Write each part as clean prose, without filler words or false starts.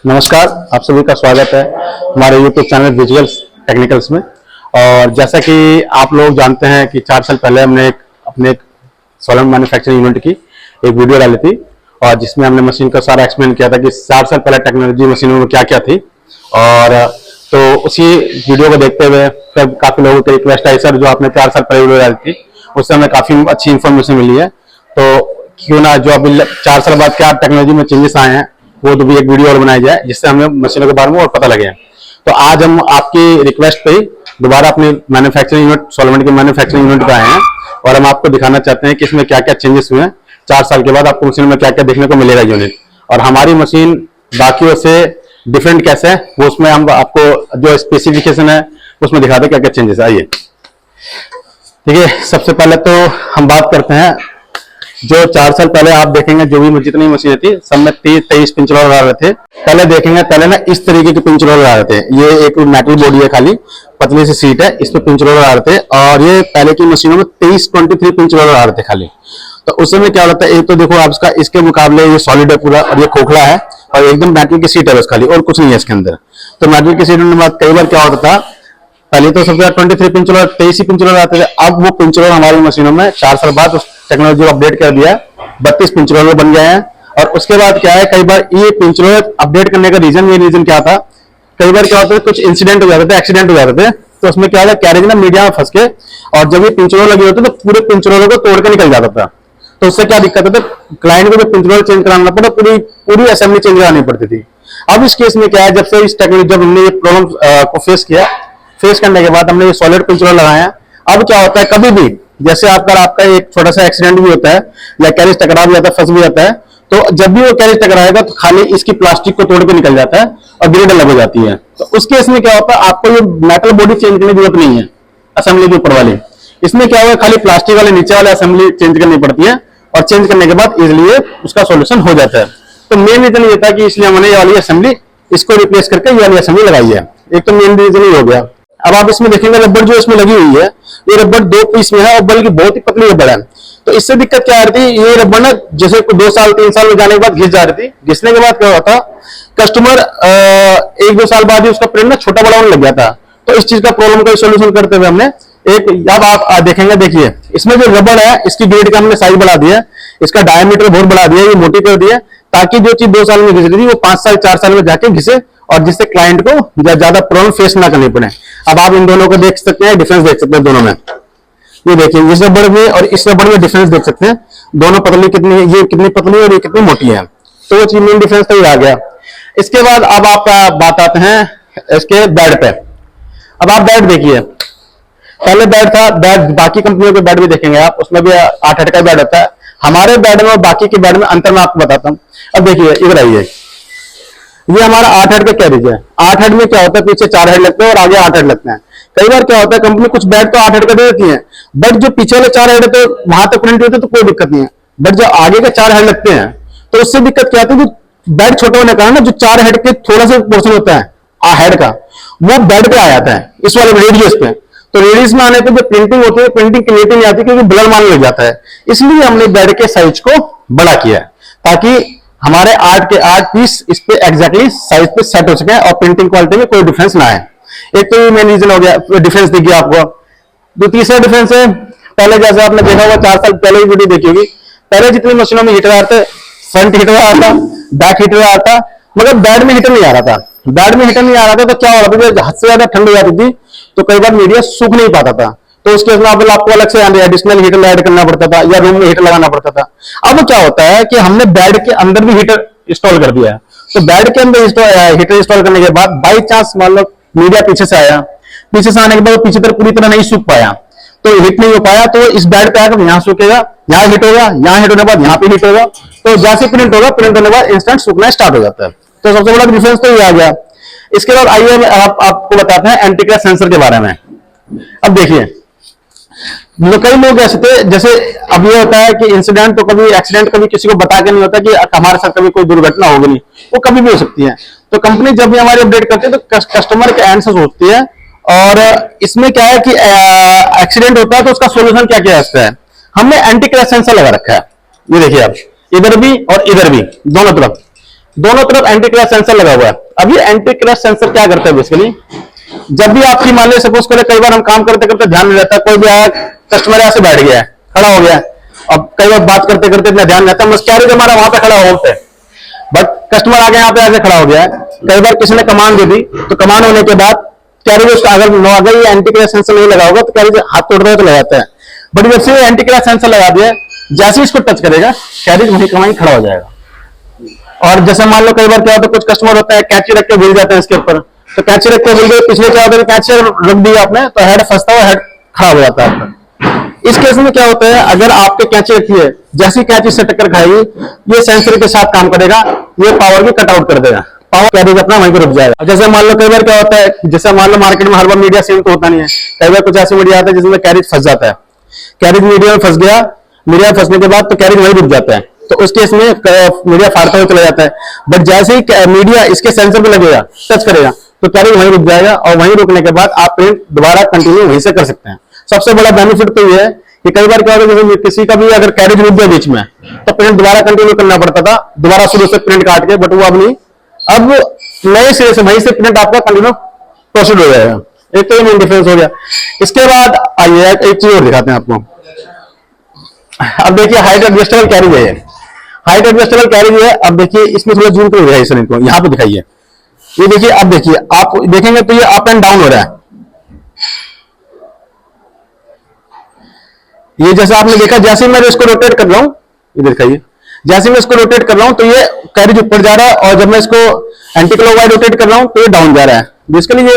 नमस्कार, आप सभी का स्वागत है हमारे YouTube चैनल विजुअल्स टेक्निकल्स में। और जैसा कि आप लोग जानते हैं कि 4 साल पहले हमने अपने सोलर मैन्युफैक्चरिंग यूनिट की एक वीडियो डाली थी और जिसमें हमने मशीन का सारा एक्सप्लेन किया था कि 4 साल पहले टेक्नोलॉजी मशीनों में क्या क्या थी। और तो उसी वीडियो को देखते हुए फिर काफ़ी लोगों की रिक्वेस्ट आई, सर जो आपने 4 साल पहले वीडियो डाली थी उससे हमें काफ़ी अच्छी इन्फॉर्मेशन मिली है, तो क्यों ना जो अभी 4 साल बाद क्या टेक्नोलॉजी में चेंजेस आए हैं वो तो भी एक वीडियो और बनाई जाए जिससे हमें मशीनों के बारे में और पता लगे। तो आज हम आपकी रिक्वेस्ट पे ही दोबारा अपने मैन्युफैक्चरिंग यूनिट सोलवेंट के मैन्युफैक्चरिंग यूनिट पे आए हैं और हम आपको दिखाना चाहते हैं कि इसमें क्या क्या चेंजेस हुए हैं। 4 साल के बाद आपको मशीन में क्या क्या देखने को मिलेगा यूनिट, और हमारी मशीन बाकियों से डिफरेंट कैसे है वो उसमें हम आपको जो स्पेसिफिकेशन है उसमें दिखाते क्या क्या चेंजेस। आइए ठीक है, सबसे पहले तो हम बात करते हैं जो 4 साल पहले आप देखेंगे जो भी जितनी मशीनें थी सब में 23 पिंच रोलर आ रहे थे। पहले देखेंगे पहले ना इस तरीके के पिंच रोलर आ रहे थे, ये एक मेटल बॉडी है, खाली पतली सी सीट है, इस पे पिंच रोलर आ रहे थे और ये पहले की मशीनों में 23 पिंच रोलर आ रहे थे खाली। तो उस समय क्या होता है, एक तो देखो आप इसका इसके मुकाबले ये सॉलिड है पूरा और ये खोखला है और एकदम मेटल की सीट है बस खाली और कुछ नहीं है इसके अंदर। तो मेटल की सीट होने के बाद कई बार क्या होता था, पहले तो सबसे 23 पिंच रोलर 23 पिंच रोलर आते थे, अब वो पिंच रोलर हमारी मशीनों में 4 साल बाद उस टेक्नोलॉजी को अपडेट कर दिया, 32 पिंच रोलर बन गए हैं। और उसके बाद क्या है, कई बार ये पिंच रोलर अपडेट करने का रीजन क्या था, कई बार क्या होता था कुछ इंसिडेंट हो जाते थे, एक्सीडेंट हो जाते थे, तो उसमें क्या होता है कैरेज ना मीडिया में फंस के और जब ये पिंच रोलर लगे होते तो पूरे पिंच रोलर को तोड़ के निकल जाता था। तो उससे क्या दिक्कत होता है, क्लाइंट को जब पिंच रोलर चेंज कराना पड़ा पूरी असेंबली चेंज करानी पड़ती थी। अब इस केस में क्या है, जब से इस टेक्नोलॉजी जब हमने ये प्रॉब्लम को फेस करने के बाद हमने ये सॉलिड पिंच रोलर लगाए हैं। अब क्या होता है, कभी भी जैसे आपका एक छोटा सा एक्सीडेंट भी होता है या कैरेज टकरा भी जाता है, फंस भी जाता है, तो जब भी वो कैरेज टकराएगा तो खाली इसकी प्लास्टिक को तोड़ के निकल जाता है और ग्रिड अलग हो जाती है। तो उस केस में क्या होता है, आपको ये मेटल बॉडी चेंज करने की जरूरत नहीं है असेंबली के ऊपर वाली। इसमें क्या होगा, खाली प्लास्टिक वाले नीचे वाले असेंबली चेंज करनी पड़ती है और चेंज करने के बाद इजिली उसका सोल्यूशन हो जाता है। तो मेन रीजन ये था कि इसलिए हमने ये वाली असेंबली इसको रिप्लेस करके ये वाली असेंबली लगाई है। एक तो मेन रीजन ही हो गया। अब आप इसमें देखेंगे रबड़ जो इसमें लगी हुई है, ये रबड़ 2 पीस में है और बल्कि बहुत ही पतली रबड़ है। तो इससे दिक्कत क्या आ रही थी, ये रबड़ ना जैसे 2 साल 3 साल में जाने के बाद घिस जा रही थी। घिसने के बाद क्या होता, कस्टमर 1-2 साल बाद ही उसका प्रिंट ना छोटा बड़ा होने लग गया था। तो इस चीज का प्रॉब्लम का सोल्यूशन करते हुए हमने अब आप देखेंगे, देखिए इसमें जो रबड़ है इसकी ग्रेड का हमने साइज बढ़ा दिया, इसका डायमीटर बहुत बढ़ा दिया, ये मोटी कर दिया ताकि जो चीज 2 साल में घिस रही थी वो 5 साल 4 साल में जाके घिसे और जिससे क्लाइंट को ज्यादा प्रॉब्लम फेस ना करनी पड़े। अब आप इन दोनों को देख सकते हैं, डिफरेंस देख सकते हैं दोनों में। ये देखिए इस रबड़ में और इस रबड़ में डिफरेंस देख सकते हैं, दोनों पतली कितनी है, ये कितनी पतली है और ये कितनी मोटी है। तो वो चीज मेन डिफरेंस तो ये आ गया। इसके बाद अब आप बात आते हैं इसके बेड पे। अब आप बेड देखिए, पहले बेड था, बेड बाकी कंपनियों के बेड भी देखेंगे आप, उसमें भी 8 हेड का बेड होता है। हमारे बेड में और बाकी के बेड में अंतर मैं आपको बताता हूँ। अब देखिए इधर आइए, ये हमारा 8 हेड का कैरेज है। 8 हेड में क्या होता है, पीछे 4 हेड लगते हैं और आगे 8 हेड लगते हैं। कई बार क्या होता है, कंपनी कुछ बेड तो 8 हेड का दे देती है, बट जो पीछे वाले 4 हेड है तो वहां तक प्रिंट होते तो कोई दिक्कत नहीं है, बट जो आगे के 4 हेड लगते हैं तो उससे दिक्कत क्या आती है, बेड छोटा होने के कारण जो 4 हेड के थोड़ा सा पोर्शन होता है हेड का वो बेड पे आ जाता है इस वाले रेडियस पे। तो रेडियस में आने पे जो प्रिंटिंग होती है, प्रिंटिंग क्लियरिटी नहीं आती क्योंकि ब्लर मारने लग जाता है। इसलिए हमने बेड के साइज को बड़ा किया है ताकि हमारे 8 के 8 पीस इस पे एग्जैक्टली साइज पे सेट हो सके और प्रिंटिंग क्वालिटी में कोई डिफरेंस ना आए। एक तो ये मेन रीजन हो गया, डिफरेंस दिख गया आपको। जो तीसरा डिफरेंस है, पहले जैसे आपने देखा होगा 4 साल पहले ही वीडियो देखी होगी, पहले जितनी मशीनों में हीटर आते, फ्रंट हीटर आता, बैक हीटर आता, मगर बेड में हीटर नहीं आ रहा था। बेड में हीटर नहीं आ रहा था तो क्या हो रहा था, जब हद से ज्यादा ठंड हो जाती थी तो कई बार मीडिया सूख नहीं पाता था, तो उसके अंदर आपको अलग से एडिशनल हीटर ऐड करना पड़ता था या रूम में हीटर लगाना पड़ता था। अब क्या होता है कि हमने बेड के अंदर भी हीटर इंस्टॉल कर दिया है। तो बेड के अंदर हीटर इंस्टॉल करने के बाद बाई चांस मान लो मीडिया पीछे से आया, पीछे से आने के बाद पीछे तरफ पूरी तरह नहीं सूख पाया, तो हिट नहीं हो पाया, तो इस बेड पे आकर यहाँ सूखेगा, यहाँ हिट होगा, यहाँ हिट होने के बाद यहाँ पे हिट होगा, तो जैसे प्रिंट होगा, प्रिंट होने के बाद इंस्टेंट सूखना स्टार्ट हो जाता है। तो सबसे बड़ा डिफरेंस तो ये आ गया। इसके बाद आइए आपको बताते हैं एंटी क्रैश सेंसर के बारे में। अब देखिए कई लोग ऐसे थे, जैसे अब ये होता है कि इंसिडेंट तो कभी एक्सीडेंट कभी किसी को बता के नहीं होता कि हमारे साथ कभी कोई दुर्घटना होगी नहीं, वो कभी भी हो सकती है। तो कंपनी जब भी हमारी अपडेट करती है तो कस्टमर के एंड से सोचती है। और इसमें क्या है कि एक्सीडेंट होता है तो उसका सोल्यूशन क्या क्या है, हमने एंटी क्रैश सेंसर लगा रखा है। ये देखिए आप, इधर भी और इधर भी दोनों तरफ दोनों तरफ एंटी क्रैश सेंसर लगा हुआ है। अब ये एंटी क्रैश सेंसर क्या करता है बेसिकली, जब भी आपकी मान लीजिए सपोज करें कई बार हम काम करते करते ध्यान नहीं रहता, कोई भी आया कस्टमर ऐसे बैठ गया है, खड़ा हो गया, अब कई बार बात करते करते इतना ध्यान रहता है, बस कैरिज हमारा वहां पे खड़ा होता है, बट कस्टमर आगे यहाँ पे ऐसे खड़ा हो गया है। कई बार किसी ने कमांड दे दी, तो कमांड होने के बाद कैरिज उसका अगर ये एंटी क्रैश सेंसर नहीं लगा होगा तो कैरिज हाथ तोड़ता है तो लगाता है, बट जब से एंटी क्रैश सेंसर लगा दिया, जैसे इसको टच करेगा कैरिज वहीं कहीं खड़ा हो जाएगा। और जैसे मान लो कई बार क्या होता है, कुछ कस्टमर होता है कैंची रख के भूल जाते हैं इसके ऊपर, तो कैंची रख के भूल गए, पिछले क्या होता है कैंची रख दी आपने तो हेड फंसता हुआ हेड खराब हो जाता है आपका। इस केस में क्या होता है, अगर आपके कैंची रखी है, जैसी कैंची से टक्कर खाएगी, ये सेंसर के साथ काम करेगा, ये पावर की कट आउट कर देगा, पावर कैरिज अपना वहीं पर रुक जाएगा। जैसे मान लो कई बार क्या होता है, जैसे मान लो मार्केट में हर बार मीडिया सेम तो होता नहीं है, कई बार कुछ ऐसी मीडिया आता है जिसमें कैरिज फंस जाता है, कैरिज मीडिया में फंस गया, मीडिया में फंसने के बाद तो कैरिज वहीं रुक जाता है, तो उस केस में मीडिया फाड़ता हुआ चला जाता है। बट जैसे ही मीडिया इसके सेंसर पे लगेगा, टच करेगा, तो कैरिज वहीं रुक जाएगा, और वहीं रुकने के बाद आप प्रिंट दोबारा कंटिन्यू वहीं से कर सकते हैं। सबसे बड़ा बेनिफिट तो ये है कि कई बार क्या होता है, जैसे किसी का भी अगर कैरिज रुक गया बीच में, तो प्रिंट दोबारा कंटिन्यू करना पड़ता था, दोबारा शुरू से प्रिंट काट के, बट वो अब नहीं, अब नए सिरे से वहीं से प्रिंट आपका कंटिन्यू प्रोसीड हो जाएगा। एक तो मेन डिफरेंस हो गया। इसके बाद आइए एक चीज और दिखाते हैं आपको। अब देखिए हाइट एडजस्टेबल कैरिज है, हाइट एडजस्टेबल कैरिज है। अब देखिए इसमें थोड़ा जूम कर सर इनको यहाँ पे दिखाइए, ये देखिए, अब देखिए आप देखेंगे तो ये अप एंड डाउन हो रहा है, ये जैसे आपने देखा, जैसे मैं इसको रोटेट कर रहा हूं, ये दिखाइए, जैसे मैं इसको रोटेट कर रहा हूं तो ये कैरिज ऊपर जा रहा है, और जब मैं इसको एंटी क्लॉकवाइज रोटेट कर रहा हूं तो ये डाउन जा रहा है। बेसिकली ये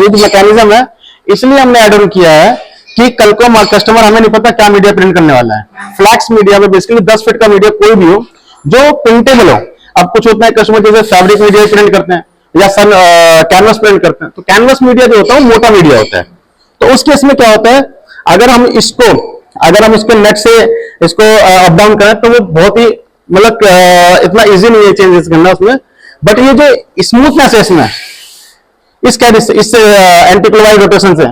जो मैकेनिज्म है, इसलिए हमने ऐड ऑन किया है कि कल को कस्टमर, हमें नहीं पता क्या मीडिया प्रिंट करने वाला है। फ्लैक्स मीडिया में बेसिकली 10 फीट का मीडिया कोई भी हो जो प्रिंटेबल हो। अब कुछ होता है कस्टमर जैसे फैब्रिक मीडिया प्रिंट करते हैं या कैनवस प्रिंट करते हैं, तो कैनवस मीडिया जो होता है वो मोटा मीडिया होता है। तो उस केस में क्या होता है, अगर हम इसको नेट से इसको अप डाउन करें तो वो बहुत ही मतलब इतना इजी नहीं है चेंजेस करना उसमें, बट ये जो स्मूथनेस है इसमें, इस कैरिज इस एंटी क्लॉकवाइज रोटेशन से,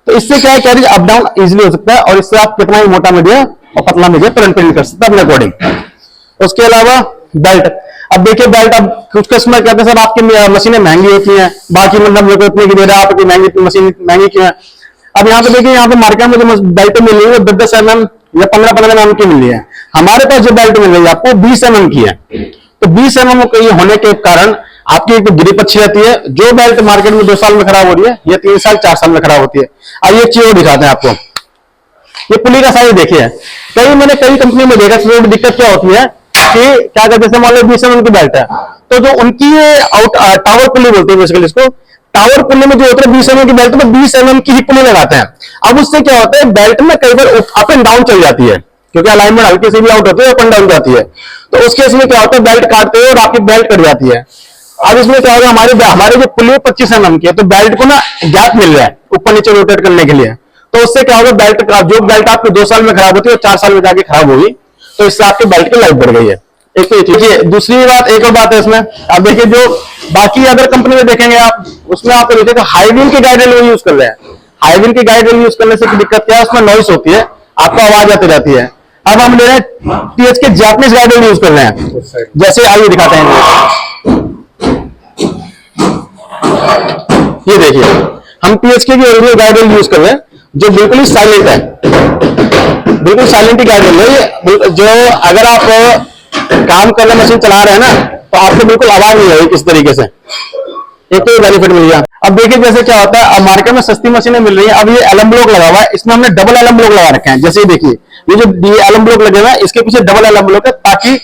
तो इससे क्या है कैरिज अप डाउन इजीली हो सकता है, और इससे आप कितना ही मोटा मीडिया और पतला मीडिया प्रिंट कर सकते हैं अपने अकॉर्डिंग। उसके अलावा बेल्ट, अब देखिए बेल्ट, अब कुछ कस्टमर कहते हैं सर आपकी मशीनें महंगी होती हैं, बाकी मतलब लोग इतने की दे रहे हैं, आपकी महंगी मशीन महंगी क्यों है। अब यहाँ पे देखिए, यहाँ पे मार्केट में जो बेल्ट मिल रही है वो 10-10 mm या 15-15 mm की मिल रही है। हमारे पास जो बेल्ट मिल रही है आपको 20 mm की है, तो 20 mm के होने के कारण आपकी एक ग्रिप अच्छी रहती है। जो बेल्ट मार्केट में 2 साल में खराब हो रही है, ये 3 साल 4 साल में खराब होती है। अब ये चीज दिखाते हैं आपको, ये पुली का साइज देखिए, मैंने कई कंपनी में देखा, तो दिक्कत क्या होती है कि क्या कहते हैं, मान लो 20 mm की बेल्ट है, तो जो उनकी टावर पुली बोलते हैं बेसिकली इसको, टावर पुली में जो होता है 20 mm की बेल्ट में 20 mm की ही पुली लगाते हैं। अब उससे क्या होता है, बेल्ट में कई बार अप एंड डाउन चल जाती है, क्योंकि अलाइनमेंट हल्की सी भी आउट होती है, अप एंड डाउन जाती है। तो उस केस में क्या होता है, बेल्ट काटते हैं और आपकी बेल्ट कट जाती है। अब इसमें क्या होगा, हमारे जो पुली 25 mm की है, तो बेल्ट को ना गैप मिल रहा है ऊपर नीचे रोटेट करने के लिए, तो उससे क्या होगा, जो बेल्ट आपकी 2 साल में खराब होती है वो 4 साल में जाके खराब होगी, तो इससे आपके बेल्ट की लाइफ बढ़ गई है। एक तो देखिए, दूसरी बात, एक और बात है इसमें, अब देखिए जो बाकी अदर कंपनी में देखेंगे आप, उसमें आपको देखिएगा हाई व्हील की गाइड रेल यूज कर रहे हैं। हाई व्हील की गाइड रेल यूज करने से दिक्कत क्या है, उसमें नॉइस होती है, आपको आवाज आती रहती है। अब हम ले रहे हैं टीएच के जापानीज गाइड रेल यूज कर रहे हैं, जैसे आइए दिखाते हैं। ये देखिए, हम टीएचके की ओरिजिनल गाइड रेल यूज कर रहे हैं, जो बिल्कुल ही साइलेंट है, बिल्कुल साइलेंट ही गाइड रेल है, जो अगर आप काम कर रहे मशीन चला रहे हैं ना, तो आपको बिल्कुल आवाज नहीं आएगी किस तरीके से। एक तो बेनिफिट मिल गया। अब देखिए जैसे क्या होता है, अब मार्केट में सस्ती मशीनें मिल रही है, अब ये एलएम ब्लॉक लगा हुआ है, इसमें हमने डबल एलएम ब्लॉक लगा रखे हैं। जैसे देखिए, ये जो एलएम ब्लॉक लगे हुए हैं, इसके पीछे डबल एलएम ब्लॉक है, ताकि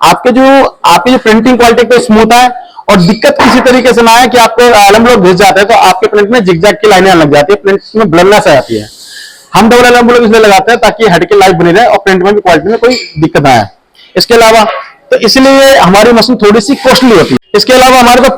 आपकी जो प्रिंटिंग क्वालिटी को स्मूथ है, और दिक्कत किसी तरीके से ना है कि आपको एलएम ब्लॉक घिस जाता है तो आपके प्रिंट में जिगजैग की लाइनें लग जाती है, प्रिंट में ब्लरनेस आ जाती है। हम डबल एलएम ब्लॉक इसलिए लगाते हैं ताकि हेड की लाइफ बनी रहे और प्रिंट में भी क्वालिटी में कोई दिक्कत ना आए। इसके अलावा तो इसलिए हमारी मशीन थोड़ी सी कॉस्टली होती है। इसके अलावा हमारे पास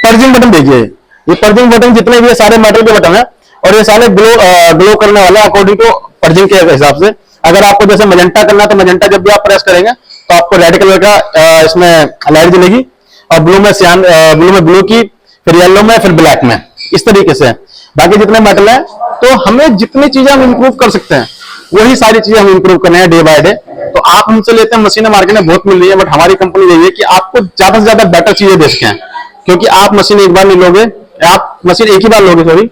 पर्जिंग बटन देखिए, ये पर्जिंग बटन जितने भी सारे मेटल के बटन है, और ये सारे ग्लो करने वाले अकॉर्डिंग टू पर्जिंग के हिसाब से। अगर आपको जैसे मजेंटा करना है तो मजेंटा जब भी आप प्रेस करेंगे तो आपको रेड कलर का इसमें लाइट जलेगी, और ब्लू में ब्लू की, फिर येलो में, फिर ब्लैक में, इस तरीके से। बाकी जितने मेटल है, तो हमें जितनी चीजें हम इंप्रूव कर सकते हैं वही सारी चीजें हम इंप्रूव कर रहे हैं डे बाय डे। तो आप हमसे लेते हैं मशीनें मार्केट में बहुत मिल रही है, बट हमारी कंपनी यही है कि आपको ज्यादा से ज्यादा बेटर चीजें दे सकें, क्योंकि आप मशीन एक बार नहीं लोगे, आप मशीन एक ही बार लोगे, सॉरी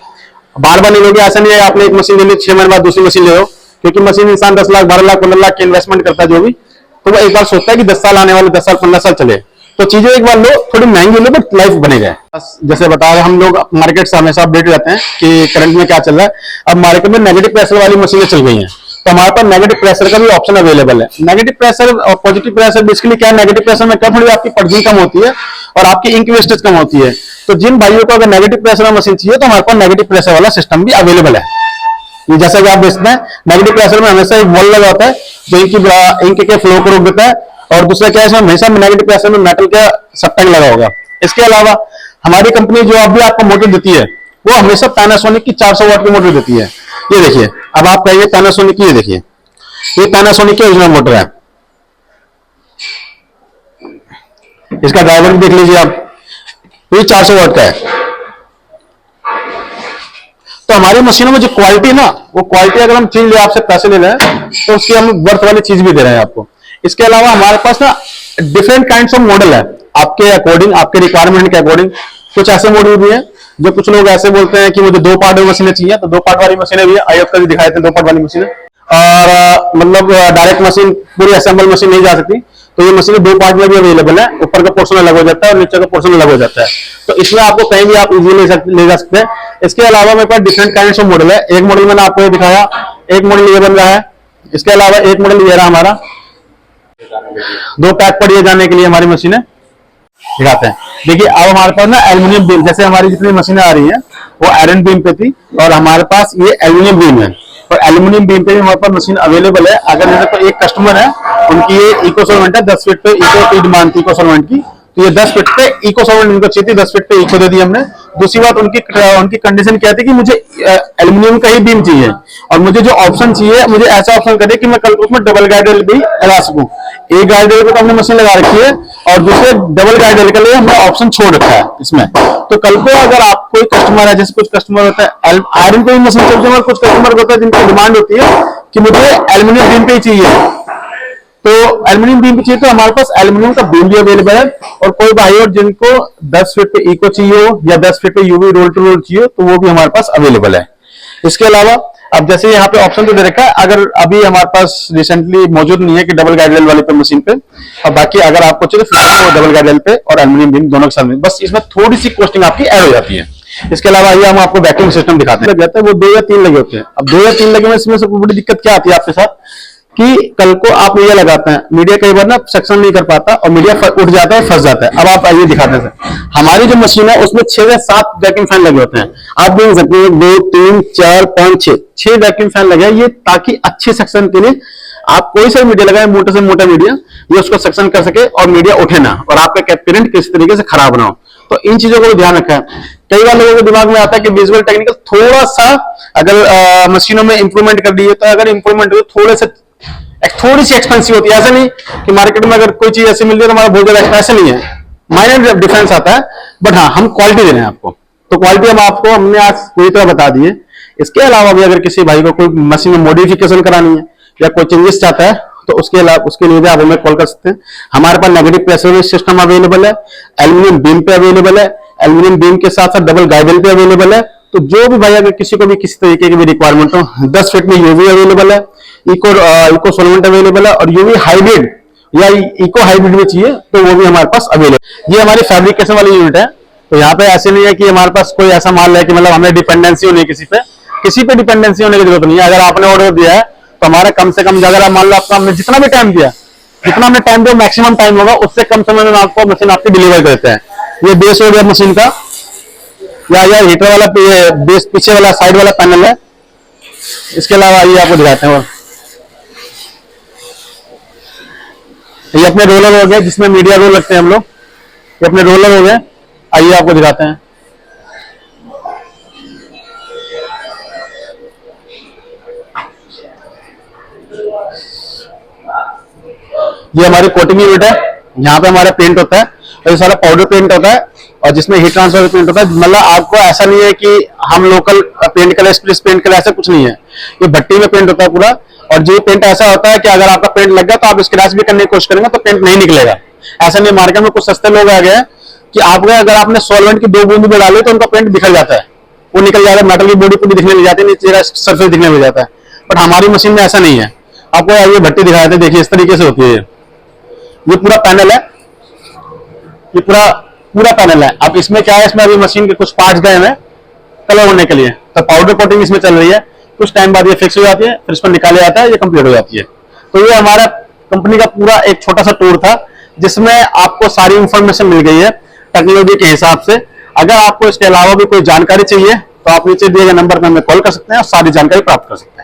बार बार नहीं लोगे। ऐसा नहीं है आपने एक मशीन ले ली 6 महीने बाद दूसरी मशीन ले लो, क्योंकि मशीन इंसान 10 लाख 12 लाख 15 लाख की इन्वेस्टमेंट करता है जो भी, तो वो एक बार सोचता है कि 10 साल आने वाले 10 साल 15 साल चले। तो चीजें एक बार लो, थोड़ी महंगी लो, बट लाइफ बने जाए। जैसे बता रहे हम लोग मार्केट से हमेशा अपडेट रहते हैं कि करंट में क्या चल रहा है। अब मार्केट में नेगेटिव प्रेशर वाली मशीनें चल गई हैं, तो हमारे पास नेगेटिव प्रेशर का भी ऑप्शन अवेलेबल है। नेगेटिव प्रेशर और पॉजिटिव प्रेशर बेसिकली क्या है, नेगेटिव प्रेशर में क्या थोड़ी आपकी पर्जिंग कम होती है और आपकी इंक वेस्टेज कम होती है। तो जिन भाइयों को अगर नेगेटिव प्रेशर में मशीन चाहिए तो हमारे पास नेगेटिव प्रेशर वाला सिस्टम भी अवेलेबल है। ये जैसा कि आप देखते हैं नेगेटिव प्रेशर में हमेशा एक बॉल लगा होता है जो इंक के फ्लो को रोक देता है, और दूसरा क्या है इसमें हमेशा नेगेटिव प्रेशर में मेटल का सबटैंक लगा होगा। इसके अलावा हमारी कंपनी जो अभी आपको मोटर देती है वो हमेशा पैनासोनिक की 400 वाट की मोटर देती है। ये देखिए, अब आप कहिए पैनासोनिक की, ये देखिए ये पैनासोनिक की ओरिजिनल मोटर है। इसका ड्राइवर भी देख लीजिए आप, ये 400 वाट का है। तो हमारी मशीनों में जो क्वालिटी है ना, वो क्वालिटी अगर हम चीज ले आपसे पैसे ले रहे हैं तो उसकी हम वर्थ वाली चीज भी दे रहे हैं आपको। इसके अलावा हमारे पास ना डिफरेंट काइंड्स ऑफ मॉडल है, आपके अकॉर्डिंग, आपके रिक्वायरमेंट के अकॉर्डिंग। कुछ ऐसे मॉडल भी है जो कुछ लोग ऐसे बोलते हैं कि मुझे 2 पार्ट वाली मशीनें चाहिए, तो 2 पार्ट वाली मशीनें भी आयोग का भी दिखाए थे 2 पार्ट वाली मशीनें। और मतलब डायरेक्ट मशीन पूरी असेंबल मशीन नहीं जा सकती, तो ये मशीन 2 पार्ट में भी अवेलेबल है। ऊपर का पोर्शन अलग हो जाता है और नीचे का पोर्शन अलग हो जाता है, तो इसमें आपको कहीं भी आप इजीली ले जा सकते हैं। इसके अलावा मेरे पास डिफरेंट काइंड्स ऑफ मॉडल है। एक मॉडल मैंने आपको ये दिखाया, एक मॉडल ये बन रहा है। इसके अलावा एक मॉडल ये रहा हमारा, 2 पैक पर ये जाने के लिए हमारी मशीनें दिखाते हैं। देखिए अब हमारे पास ना एल्यूमिनियम बीम, जैसे हमारी जितनी मशीनें आ रही हैं वो आयरन बीम पे थी, और हमारे पास ये एल्यूमिनियम बीम है, और एल्यूमिनियम बीम पे भी हमारे पास मशीन अवेलेबल है। अगर जैसे तो एक कस्टमर है, उनकी ये इको सॉल्वेंट है 10 फीट पे इको की डिमांड थी इको सॉल्वेंट की, तो ये 10 फीट पे इको सॉल्वेंट उनको चाहिए, 10 फीट पे इको दे दी हमने। दूसरी बात उनकी कंडीशन क्या थी कि मुझे एल्यूमिनियम का ही बीम चाहिए, और मुझे जो ऑप्शन चाहिए मुझे ऐसा ऑप्शन करे कि मैं कल को उसमें डबल गाइड रेल भी लगा सकूं। एक गाइड रेल को तो हमने मशीन लगा रखी है, और दूसरे डबल गाइड रेल के लिए हमने ऑप्शन छोड़ रखा है इसमें। तो कल को अगर आप कोई कस्टमर है, जैसे कुछ कस्टमर होता है आयरन पे भी मशीन चलती है, और कुछ कस्टमर होता है जिनकी डिमांड होती है कि मुझे एल्यूमिनियम बीम पे ही चाहिए, तो एल्यूमिनियम बीम चाहिए तो हमारे पास एल्यूमिनियम का बीम भी अवेलेबल है। और कोई भाई और जिनको 10 फीट पे इको चाहिए हो या 10 फीट पे यूवी रोल टू रोल चाहिए तो वो भी हमारे पास अवेलेबल है। इसके अलावा अब जैसे यहाँ पे ऑप्शन तो दे रखा है, अगर अभी हमारे पास रिसेंटली मौजूद नहीं है कि डबल गाइड रेल वाली पे मशीन पे, और बाकी अगर आपको चाहिए तो डबल गाइड रेल पे और एल्यूमिनियम बीम दोनों के साथ में, बस इसमें थोड़ी सी कॉस्टिंग आपकी ऐड हो जाती है। इसके अलावा ये हम आपको वैक्यूम सिस्टम दिखाते हैं, वो 2 या 3 लगे होते हैं। अब 2 या 3 लगे में इसमें सबसे बड़ी दिक्कत क्या आती है आपके साथ कि कल को आप मीडिया लगाते हैं, मीडिया कई बार ना सक्शन नहीं कर पाता और मीडिया उठ जाता है, फंस जाता है। अब आप आइए दिखाते हैं, हमारी जो मशीन है उसमें 6 या 7 वैक्यूम फैन लगे होते हैं। आप देख सकते हैं 2 3 4 5 6 वैक्यूम फैन लगे हैं, ये ताकि अच्छे सक्शन के लिए आप कोई सा मीडिया लगाए, मोटे से मोटा मीडिया, ये उसको सक्शन कर सके और मीडिया उठे ना, और आपका कैपेरेंट किसी तरीके से खराब ना हो। तो इन चीजों को ध्यान रखा है। कई बार लोगों के दिमाग में आता है कि विजुअल टेक्निकल थोड़ा सा अगर मशीनों में इंप्रूवमेंट कर दी है, तो अगर इंप्रूवमेंट हो थोड़ी सी एक्सपेंसिव होती है। ऐसा नहीं कि मार्केट में अगर कोई चीज ऐसी मिल रही है तो हमारा बहुत ज्यादा ऐसा नहीं है, माइनर डिफरेंस आता है, बट हाँ हम क्वालिटी दे रहे हैं आपको। तो क्वालिटी हमने आज पूरी तरह बता दी है। इसके अलावा भी अगर किसी भाई को कोई मशीन में मॉडिफिकेशन करानी है या कोई चेंजेस चाहता है तो उसके लिए भी आप हमें कॉल कर सकते हैं। हमारे पास नेगेटिव प्रेशर सिस्टम अवेलेबल है, एल्यूमिनियम बीम पे अवेलेबल है, एल्यूमिनियम बीम के साथ साथ डबल गाइडल पे अवेलेबल है। तो जो भी भाई अगर किसी को भी किसी तरीके की भी रिक्वायरमेंट हो, 10 फीट में यूवी अवेलेबल है, इको सॉल्वेंट अवेलेबल है, और यूवी हाइब्रिड या इको हाइब्रिड में चाहिए तो वो भी हमारे पास अवेलेबल। ये हमारी फैब्रिकेशन वाली यूनिट है। तो यहाँ पे ऐसे नहीं है कि हमारे पास कोई ऐसा माल है कि मतलब हमें डिपेंडेंसी होनी है किसी पे डिपेंडेंसी होने की जरूरत नहीं है। अगर आपने ऑर्डर दिया है तो हमारा कम से कम, अगर मान लो आपका हमने जितना भी टाइम दिया, मैक्सिमम टाइम होगा, उससे कम समय में आपको मशीन आपकी डिलीवर करते हैं। ये बेस हो गया मशीन का, या हीटर वाला बेस पीछे वाला साइड वाला पैनल है। इसके अलावा ये आपको दिखाते हैं, ये अपने रोलर हो गए जिसमें मीडिया रोल रखते हैं हम लोग, ये अपने रोलर हो गए। आइए आपको दिखाते हैं। ये हमारी कोटिंग यूनिट है, यहाँ पे हमारा पेंट होता है, और ये सारा पाउडर पेंट होता है, और जिसमें हीट ट्रांसफर पेंट होता है। मतलब आपको ऐसा नहीं है कि हम local paint colour, split paint colour, ऐसा कुछ नहीं है। ये भट्टी में पेंट होता है पूरा, और जो पेंट ऐसा होता है कि अगर आपका पेंट लग गया तो आप स्क्रैच भी करने की कोशिश करेंगे तो पेंट नहीं निकलेगा। ऐसा नहीं, मार्केट में कुछ सस्ते लोग आ गए हैं कि आपको अगर आपने सॉल्वेंट की 2 बूंद भी डाली तो उनका पेंट बिखर जाता है, वो निकल जाता है, मेटल की बॉडी पूरी दिखने लग जाती है, नीचे का सरफेस दिखने लग जाता है। बट हमारी मशीन में ऐसा नहीं है। आपको ये भट्टी दिखा देते हैं, देखिए इस तरीके से होती है। ये पूरा पैनल है, ये पूरा पूरा पैनल है। अब इसमें क्या है, इसमें अभी मशीन के कुछ पार्ट्स गए हैं कलर होने के लिए, तो पाउडर कोटिंग इसमें चल रही है। कुछ टाइम बाद ये फिक्स हो जाती है, फिर इसको निकाला जाता है, ये कंप्लीट हो जाती है। तो ये हमारा कंपनी का पूरा एक छोटा सा टूर था जिसमें आपको सारी इंफॉर्मेशन मिल गई है टेक्नोलॉजी के हिसाब से। अगर आपको इसके अलावा भी कोई जानकारी चाहिए तो आप नीचे दिए गए नंबर पर हमें कॉल कर सकते हैं और सारी जानकारी प्राप्त कर सकते हैं।